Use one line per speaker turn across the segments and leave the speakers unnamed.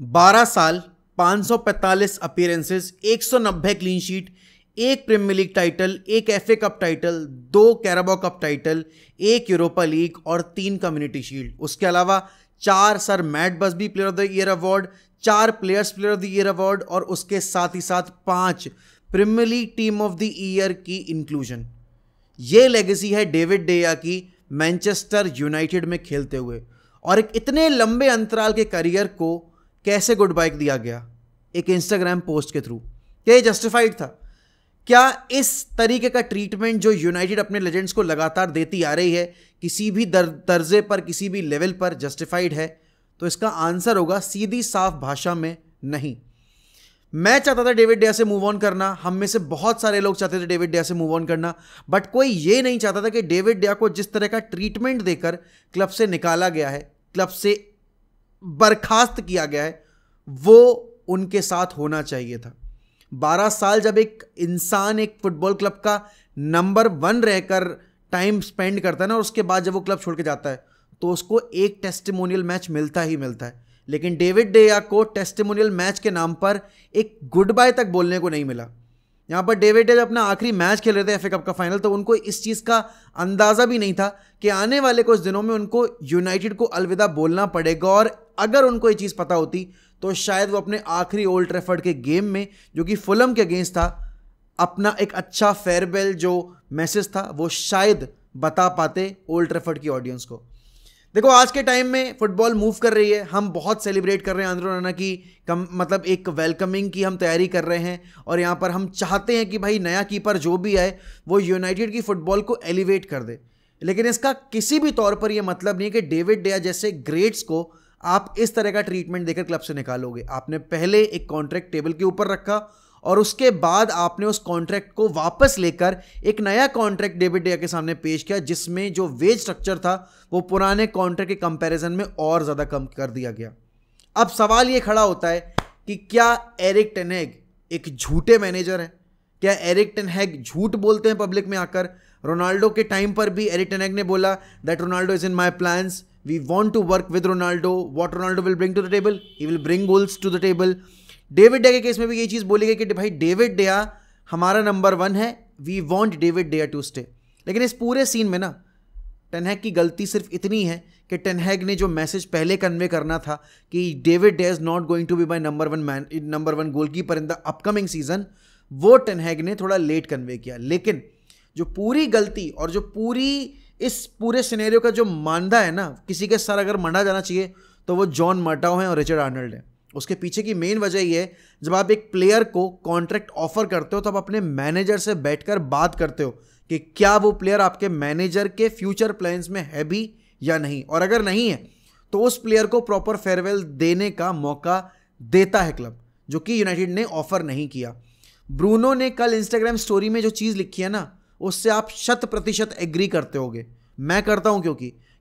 12 साल, 545 appearances, 190 clean sheet, एक premier league title, एक FA cup title, 2 Carabao cup title, एक यूरोपा लीग और 3 कम्युनिटी शील्ड। उसके अलावा 4 sir Matt Busby player of the year award, 4 players player of the year award और उसके साथ ही साथ 5 premier league team of the year की इंक्लूजन। ये लेगेसी है डेविड डेया की मैनचेस्टर यूनाइटेड में खेलते हुए। और एक इतने लंबे अंतराल के करियर को कैसे गुड बाय दिया गया? एक इंस्टाग्राम पोस्ट के थ्रू। क्या ये जस्टिफाइड था? क्या इस तरीके का ट्रीटमेंट जो यूनाइटेड अपने लेजेंड्स को लगातार देती आ रही है किसी भी दर्जे पर, किसी भी लेवल पर जस्टिफाइड है? तो इसका आंसर होगा सीधी साफ भाषा में नहीं। मैं चाहता था डेविड डेया से मूव ऑन करना, हम में से बहुत सारे लोग चाहते थे डेविड डेया से मूव ऑन करना, बट कोई ये नहीं चाहता था कि डेविड डेया को जिस तरह का ट्रीटमेंट देकर क्लब से निकाला गया है, क्लब से बर्खास्त किया गया है, वो उनके साथ होना चाहिए था। 12 साल जब एक इंसान एक फुटबॉल क्लब का नंबर 1 रहकर टाइम स्पेंड करता है ना, और उसके बाद जब वो क्लब छोड़ के जाता है तो उसको एक टेस्टिमोनियल मैच मिलता ही मिलता है। लेकिन डेविड डेया को टेस्टिमोनियल मैच के नाम पर एक गुड बाय तक बोलने को नहीं मिला। यहाँ पर डेविड डेया जब अपना आखिरी मैच खेल रहे थे एफए कप का फाइनल, तो उनको इस चीज़ का अंदाज़ा भी नहीं था कि आने वाले कुछ दिनों में उनको यूनाइटेड को अलविदा बोलना पड़ेगा। और अगर उनको ये चीज़ पता होती तो शायद वो अपने आखिरी ओल्ड ट्रैफर्ड के गेम में, जो कि फुलम के अगेंस्ट था, अपना एक अच्छा फेयरवेल जो मैसेज था वो शायद बता पाते ओल्ड ट्रैफर्ड की ऑडियंस को। देखो, आज के टाइम में फुटबॉल मूव कर रही है, हम बहुत सेलिब्रेट कर रहे हैं आंद्रे ओनाना की मतलब एक वेलकमिंग की हम तैयारी कर रहे हैं, और यहाँ पर हम चाहते हैं कि भाई नया कीपर जो भी आए वो यूनाइटेड की फुटबॉल को एलिवेट कर दे। लेकिन इसका किसी भी तौर पर यह मतलब नहीं है कि डेविड डेया जैसे ग्रेट्स को आप इस तरह का ट्रीटमेंट देकर क्लब से निकालोगे। आपने पहले एक कॉन्ट्रैक्ट टेबल के ऊपर रखा और उसके बाद आपने उस कॉन्ट्रैक्ट को वापस लेकर एक नया कॉन्ट्रैक्ट डेविड डेया के सामने पेश किया, जिसमें जो वेज स्ट्रक्चर था वो पुराने कॉन्ट्रैक्ट के कंपैरिजन में और ज़्यादा कम कर दिया गया। अब सवाल ये खड़ा होता है कि क्या एरिक टेन हैग एक झूठे मैनेजर है? क्या एरिक टेन हैग झूठ बोलते हैं पब्लिक में आकर? रोनाल्डो के टाइम पर भी एरिक टेन हैग ने बोला that Ronaldo is in my plans, we want to work with Ronaldo, what Ronaldo will bring to the table, he will bring goals to the table. David De Gea के case में भी ये चीज़ बोली गई कि भाई डेविड डेया हमारा नंबर 1 है, we want David De Gea to stay. लेकिन इस पूरे सीन में ना टेन हैग की गलती सिर्फ इतनी है कि टेन हैग ने जो मैसेज पहले कन्वे करना था कि David De Gea is not going to be my number 1 goalkeeper in the upcoming season, वो टेन हैग ने थोड़ा लेट कन्वे किया। लेकिन जो पूरी गलती और जो इस पूरे सिनेरियो का जो मांदा है ना, किसी के सर अगर मंडा जाना चाहिए तो वो जॉन मर्टाओ हैं और रिचर्ड आर्नल्ड है। उसके पीछे की मेन वजह ये है, जब आप एक प्लेयर को कॉन्ट्रैक्ट ऑफर करते हो तो आप अपने मैनेजर से बैठकर बात करते हो कि क्या वो प्लेयर आपके मैनेजर के फ्यूचर प्लान्स में है भी या नहीं, और अगर नहीं है तो उस प्लेयर को प्रॉपर फेयरवेल देने का मौका देता है क्लब, जो कि यूनाइटेड ने ऑफर नहीं किया। ब्रूनो ने कल इंस्टाग्राम स्टोरी में जो चीज़ लिखी है ना, उससे आप 100% एग्री करते होगे। मैं करता हूं,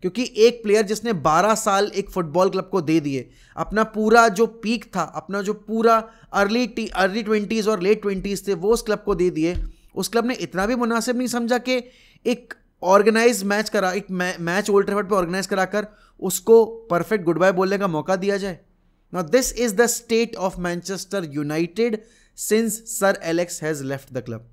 क्योंकि एक प्लेयर जिसने 12 साल एक फुटबॉल क्लब को दे दिए, अपना पूरा जो पीक था, अपना जो पूरा अर्ली 20s और लेट 20s थे, वो उस क्लब को दे दिए। उस क्लब ने इतना भी मुनासिब नहीं समझा कि एक ऑर्गेनाइज मैच ओल्ड ट्रैफर्ड पे ऑर्गेनाइज कराकर उसको परफेक्ट गुड बाय बोलने का मौका दिया जाए। Now this is the state of Manchester United since sir Alex has left the club.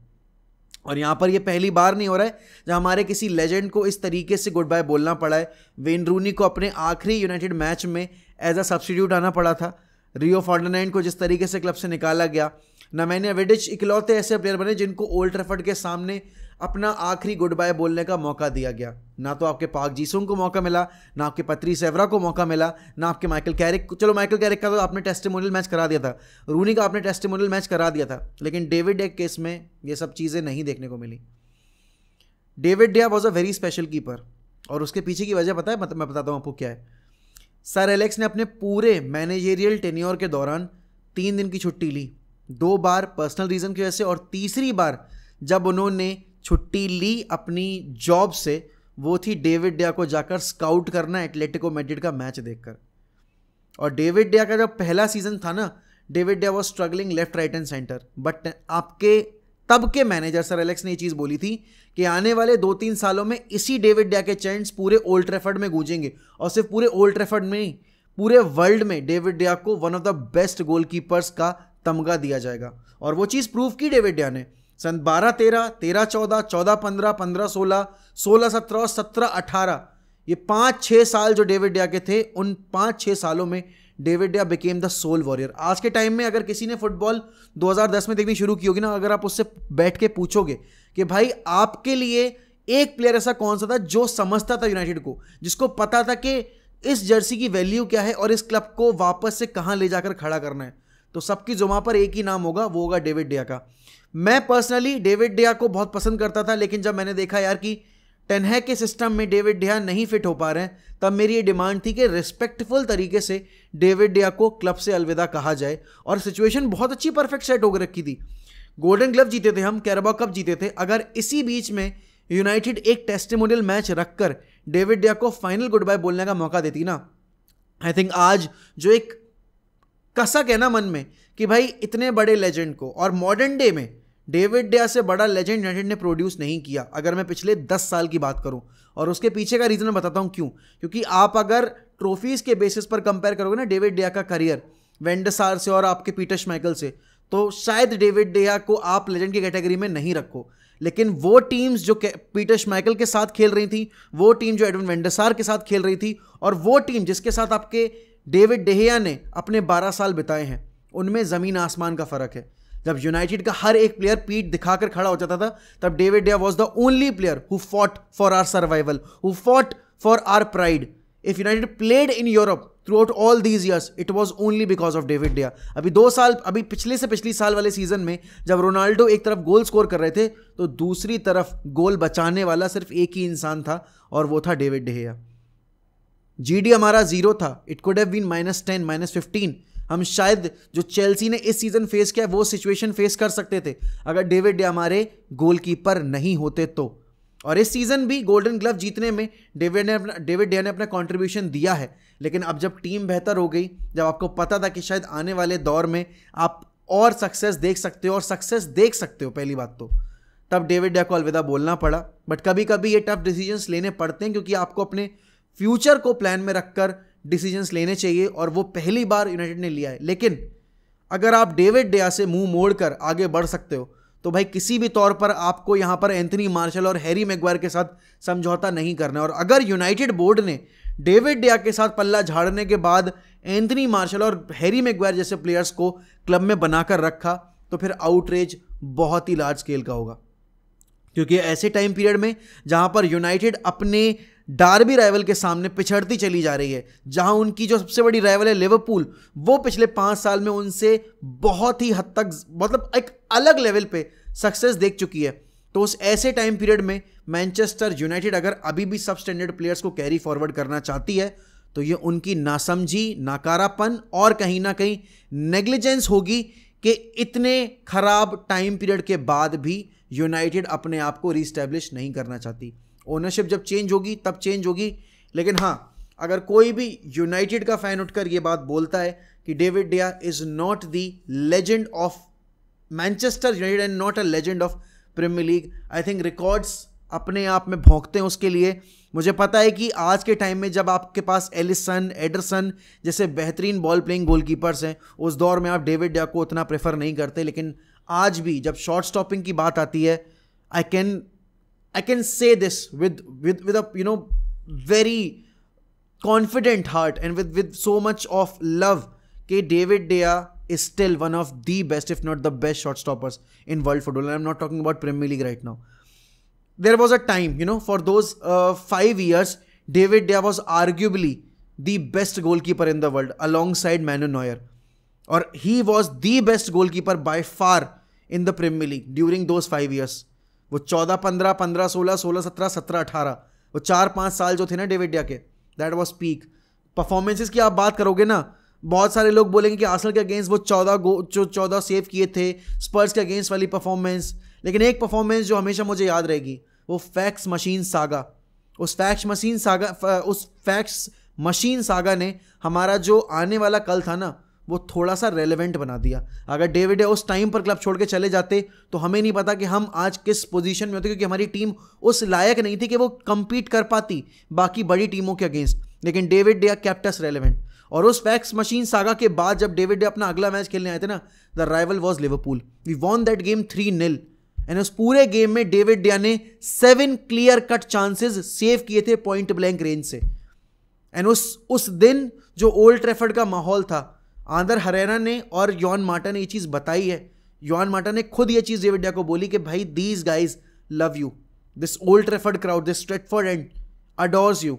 और यहाँ पर ये पहली बार नहीं हो रहा है जब हमारे किसी लेजेंड को इस तरीके से गुड बाय बोलना पड़ा है। वेन रूनी को अपने आखिरी यूनाइटेड मैच में एज अ सब्स्टिट्यूट आना पड़ा था, रियो फर्डिनांड को जिस तरीके से क्लब से निकाला गया, नेमान्या विडिच इकलौते ऐसे प्लेयर बने जिनको ओल्ड ट्रैफर्ड के सामने अपना आखिरी गुड बाय बोलने का मौका दिया गया। ना तो आपके पाक जीसुंग को मौका मिला, ना आपके पैट्रिस एवरा को मौका मिला, ना आपके माइकल कैरिक को। चलो माइकल कैरिक का तो आपने टेस्टिमोनियल मैच करा दिया था, रूनी का आपने टेस्टिमोनियल मैच करा दिया था, लेकिन डेविड डेया केस में ये सब चीज़ें नहीं देखने को मिली। David De Gea was a very special keeper, और उसके पीछे की वजह पता है? मैं बताता हूँ आपको क्या है। सर एलेक्स ने अपने पूरे मैनेजेरियल टेन्योर के दौरान 3 दिन की छुट्टी ली, 2 बार पर्सनल रीज़न की वजह से, और तीसरी बार जब उन्होंने छुट्टी ली अपनी जॉब से, वो थी डेविड डेया को जाकर स्काउट करना एटलेटिको मैड्रिड का मैच देखकर। और डेविड डेया का जब पहला सीजन था ना, David De Gea was struggling left, right and centre, but आपके तब के मैनेजर सर एलेक्स ने ये चीज़ बोली थी कि आने वाले 2-3 सालों में इसी डेविड डेया के चैंट्स पूरे ओल्ड ट्रैफर्ड में गूंजेंगे, और सिर्फ पूरे ओल्ड ट्रैफर्ड में नहीं, पूरे वर्ल्ड में डेविड डिया को one of the best goalkeepers का तमगा दिया जाएगा। और वो चीज़ प्रूव की डेविड डिया ने सन 12-13, 13-14, 14-15, 15-16, 16-17 और 17-18, ये 5-6 साल जो डेविड डिया के थे, उन 5-6 सालों में डेविड डिया बिकेम द सोल वॉरियर। आज के टाइम में अगर किसी ने फुटबॉल 2010 में देखनी शुरू की होगी ना, अगर आप उससे बैठ के पूछोगे कि भाई आपके लिए एक प्लेयर ऐसा कौन सा था जो समझता था यूनाइटेड को, जिसको पता था कि इस जर्सी की वैल्यू क्या है और इस क्लब को वापस से कहां ले जाकर खड़ा करना है, तो सबकी जुबान पर एक ही नाम होगा, वो होगा डेविड डिया का। मैं पर्सनली डेविड डिया को बहुत पसंद करता था, लेकिन जब मैंने देखा यार कि टेन हैग के सिस्टम में डेविड डिया नहीं फिट हो पा रहे हैं, तब मेरी ये डिमांड थी कि रिस्पेक्टफुल तरीके से डेविड डिया को क्लब से अलविदा कहा जाए। और सिचुएशन बहुत अच्छी परफेक्ट सेट होकर रखी थी। गोल्डन ग्लव जीते थे हम, कैराबाओ कप जीते थे। अगर इसी बीच में यूनाइटेड एक टेस्टिमोनियल मैच रखकर डेविड डिया को फाइनल गुड बाय बोलने का मौका देती ना, आई थिंक आज जो एक कसक है ना मन में कि भाई इतने बड़े लेजेंड को, और मॉडर्न डे में डेविड डिया से बड़ा लेजेंड यूनाइटेड ने प्रोड्यूस नहीं किया अगर मैं पिछले 10 साल की बात करूं। और उसके पीछे का रीजन मैं बताता हूं क्यों। क्योंकि आप अगर ट्रॉफीज के बेसिस पर कंपेयर करोगे ना डेविड डिया का करियर वैन डर सार से और आपके पीटर श्माइकल से, तो शायद डेविड डिया को आप लेजेंड की कैटेगरी में नहीं रखो। लेकिन वो टीम्स जो पीटर श्माइकल के साथ खेल रही थी, वो टीम जो एडविन वैन डर सार के साथ खेल रही थी, और वो टीम जिसके साथ आपके डेविड डेहिया ने अपने 12 साल बिताए हैं, उनमें ज़मीन आसमान का फ़र्क है। जब यूनाइटेड का हर एक प्लेयर पीठ दिखाकर खड़ा हो जाता था, तब David De Gea was the only player who fought for our survival, who fought for our pride. If United played in Europe throughout all these years, it was only because of David De Gea. अभी 2 साल, अभी पिछले से पिछली साल वाले season में जब रोनाल्डो एक तरफ गोल स्कोर कर रहे थे, तो दूसरी तरफ गोल बचाने वाला सिर्फ एक ही इंसान था, और वो था डेविड डेहिया। जीडी हमारा 0 था, इट कुड हैव बीन -10, -15। हम शायद जो चेल्सी ने इस सीजन फेस किया वो सिचुएशन फेस कर सकते थे अगर डेविड डिया हमारे गोलकीपर नहीं होते तो। और इस सीजन भी गोल्डन ग्लव जीतने में डेविड डिया ने अपना कंट्रीब्यूशन दिया है। लेकिन अब जब टीम बेहतर हो गई, जब आपको पता था कि शायद आने वाले दौर में आप और सक्सेस देख सकते हो, और सक्सेस देख सकते हो पहली बात तो, तब डेविड डिया को अलविदा बोलना पड़ा। बट कभी कभी ये टफ डिसीजंस लेने पड़ते हैं, क्योंकि आपको अपने फ्यूचर को प्लान में रखकर डिसीजंस लेने चाहिए, और वो पहली बार यूनाइटेड ने लिया है। लेकिन अगर आप डेविड डिया से मुंह मोड़कर आगे बढ़ सकते हो, तो भाई किसी भी तौर पर आपको यहां पर एंथनी मार्शल और हैरी मैग्वायर के साथ समझौता नहीं करना है। और अगर यूनाइटेड बोर्ड ने डेविड डिया के साथ पल्ला झाड़ने के बाद एंथनी मार्शल और हैरी मैग्वायर जैसे प्लेयर्स को क्लब में बनाकर रखा, तो फिर आउटरेज बहुत ही लार्ज स्केल का होगा। क्योंकि ऐसे टाइम पीरियड में जहां पर यूनाइटेड अपने डार्बी राइवल के सामने पिछड़ती चली जा रही है, जहां उनकी जो सबसे बड़ी राइवल है लिवरपूल, वो पिछले 5 साल में उनसे बहुत ही हद तक, मतलब एक अलग लेवल पे सक्सेस देख चुकी है, तो उस ऐसे टाइम पीरियड में मैनचेस्टर यूनाइटेड अगर अभी भी सब स्टैंडर्ड प्लेयर्स को कैरी फॉरवर्ड करना चाहती है, तो ये उनकी नासमझी, नाकारापन और कहीं ना कहीं नेग्लिजेंस होगी कि इतने खराब टाइम पीरियड के बाद भी यूनाइटेड अपने आप को रीस्टैब्लिश नहीं करना चाहती। ओनरशिप जब चेंज होगी तब चेंज होगी। लेकिन हाँ, अगर कोई भी यूनाइटेड का फैन उठकर ये बात बोलता है कि David De Gea is not the legend of Manchester United and not a legend of premier league, I think records अपने आप में भौंकते हैं उसके लिए। मुझे पता है कि आज के टाइम में जब आपके पास एलिसन, एडरसन जैसे बेहतरीन बॉल प्लेइंग गोलकीपर्स हैं, उस दौर में आप डेविड डिया को उतना प्रेफर नहीं करते। लेकिन आज भी जब शॉट स्टॉपिंग की बात आती है, I can say this with a very confident heart and with so much of love कि David Dea is still one of the best, if not the best shot stoppers in world football. And I'm not talking about Premier League right now. There was a time, for those 5 years, David Dea was arguably the best goalkeeper in the world alongside Manuel Neuer. Or he was the best goalkeeper by far in the Premier League during those 5 years. वो 14-15, 15-16, 16-17, 17-18, वो 4-5 साल जो थे ना David डिया के, that was peak. Performances की आप बात करोगे ना, बहुत सारे लोग बोलेंगे कि आर्सेनल के अगेंस्ट वो 14 सेव किए थे, स्पर्स के अगेंस्ट वाली परफॉर्मेंस। लेकिन एक परफॉर्मेंस जो हमेशा मुझे याद रहेगी, वो फैक्स मशीन सागा। उस फैक्स मशीन सागा ने हमारा जो आने वाला कल था ना, वो थोड़ा सा रेलेवेंट बना दिया। अगर डेविड डिया उस टाइम पर क्लब छोड़ के चले जाते, तो हमें नहीं पता कि हम आज किस पोजीशन में होते, क्योंकि हमारी टीम उस लायक नहीं थी कि वो compete कर पाती बाकी बड़ी टीमों के अगेंस्ट। लेकिन डेविड डिया केप्ट अस रेलेवेंट, और उस फैक्स मशीन सागा के बाद जब डेविड डे अपना अगला मैच खेलने आए थे ना, the rival was Liverpool. We won that game 3-0 and उस पूरे गेम में डेविड डे ने 7 क्लियर कट चांसेस सेव किए थे पॉइंट ब्लैंक रेंज से. एंड उस दिन जो ओल्ड ट्रैफर्ड का माहौल था, आंदर हरेरा ने और यॉन मार्टा ने ये चीज़ बताई है. यॉन मार्टा ने खुद ये चीज़ डेविड डे को बोली कि भाई these guys love you, this old Trafford crowd, this Stratford and adores you.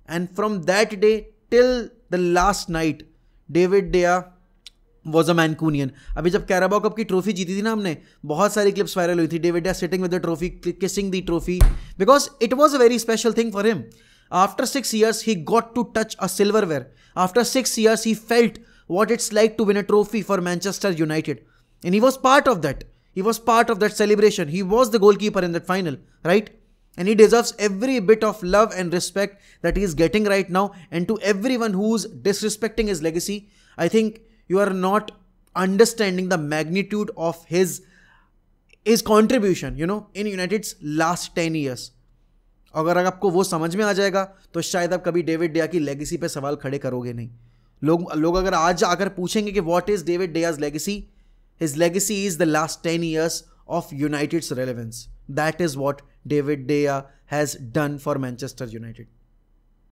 And from that day till the last night, David De Gea was a Mancunian. अभी जब Carabao cup की trophy जीती थी ना हमने, बहुत सारी क्लिप्स वायरल हुई थी. David day sitting with the trophy, kissing the trophy, because it was a very special thing for him. After 6 years, he got to touch a silverware. After 6 years, he felt what it's like to win a trophy for Manchester United. And he was part of that. He was part of that celebration. He was the goalkeeper in that final, right? And he deserves every bit of love and respect that he is getting right now. And to everyone who's disrespecting his legacy, I think you are not understanding the magnitude of his contribution, in United's last 10 years. अगर आपको वो समझ में आ जाएगा तो शायद आप कभी डेविड डेया की लेगेसी पे सवाल खड़े करोगे नहीं. लोग अगर आज आकर पूछेंगे कि what is David De Gea's legacy, his legacy is the last 10 years of United's relevance. That is what David De Gea has done for Manchester United.